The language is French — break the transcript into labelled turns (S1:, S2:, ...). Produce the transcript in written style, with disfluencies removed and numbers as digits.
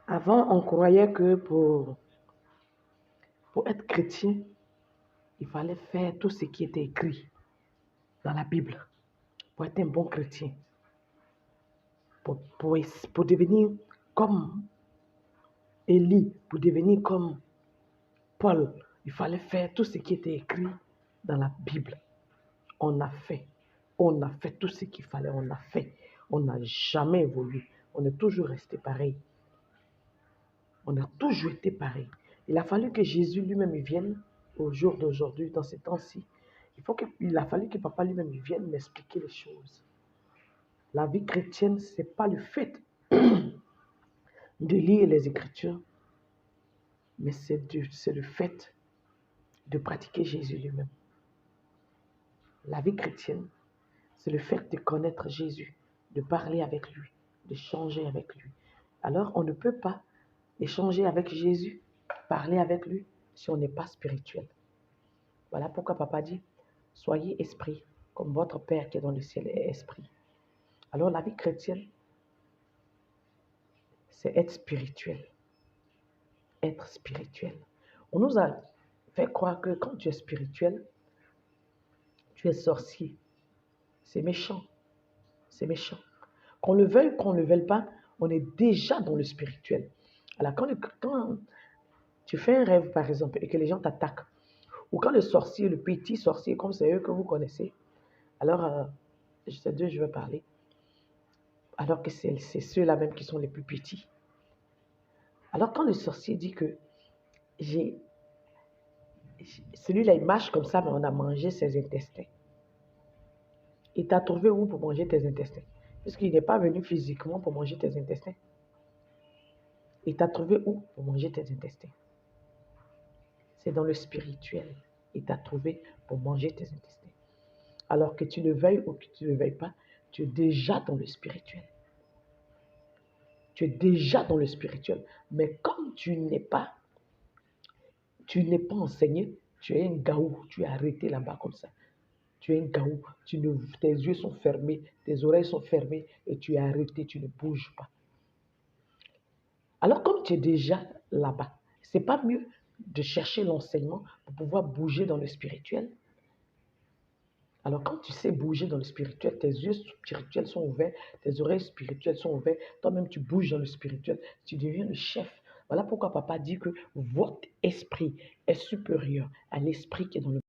S1: Avant, on croyait que pour être chrétien, il fallait faire tout ce qui était écrit dans la Bible pour être un bon chrétien, pour devenir comme Élie, pour devenir comme Paul. Il fallait faire tout ce qui était écrit dans la Bible. On a fait. On a fait tout ce qu'il fallait, on a fait. On n'a jamais évolué. On est toujours resté pareil. On a toujours été pareil. Il a fallu que Jésus lui-même vienne au jour d'aujourd'hui, dans ces temps-ci. Il a fallu que papa lui-même vienne m'expliquer les choses. La vie chrétienne, ce n'est pas le fait de lire les Écritures, mais c'est le fait de pratiquer Jésus lui-même. La vie chrétienne, c'est le fait de connaître Jésus, de parler avec lui, de changer avec lui. Alors, on ne peut pas échanger avec Jésus, parler avec lui, si on n'est pas spirituel. Voilà pourquoi papa dit, soyez esprit, comme votre Père qui est dans le ciel est esprit. Alors, la vie chrétienne, c'est être spirituel. Être spirituel. On nous a fait croire que quand tu es spirituel, tu es sorcier. C'est méchant. C'est méchant. Qu'on le veuille ou qu'on ne le veuille pas, on est déjà dans le spirituel. Alors, quand tu fais un rêve, par exemple, et que les gens t'attaquent, ou quand le sorcier, le petit sorcier, comme c'est eux que vous connaissez, alors, c'est d'eux que je vais parler, alors que c'est ceux-là même qui sont les plus petits. Alors, quand le sorcier dit que celui-là, il marche comme ça, mais on a mangé ses intestins. Il t'a trouvé où pour manger tes intestins? Puisqu'il n'est pas venu physiquement pour manger tes intestins. Il t'a trouvé où pour manger tes intestins? C'est dans le spirituel. Il t'a trouvé pour manger tes intestins. Alors que tu le veuilles ou que tu ne le veuilles pas, tu es déjà dans le spirituel. Tu es déjà dans le spirituel. Mais comme tu n'es pas enseigné, tu es un gaou, tu es arrêté là-bas comme ça. Tu es un gaou, tes yeux sont fermés, tes oreilles sont fermées et tu es arrêté, tu ne bouges pas. Alors comme tu es déjà là-bas, c'est pas mieux de chercher l'enseignement pour pouvoir bouger dans le spirituel? Alors quand tu sais bouger dans le spirituel, tes yeux spirituels sont ouverts, tes oreilles spirituelles sont ouvertes, toi-même tu bouges dans le spirituel, tu deviens le chef. Voilà pourquoi papa dit que votre esprit est supérieur à l'esprit qui est dans le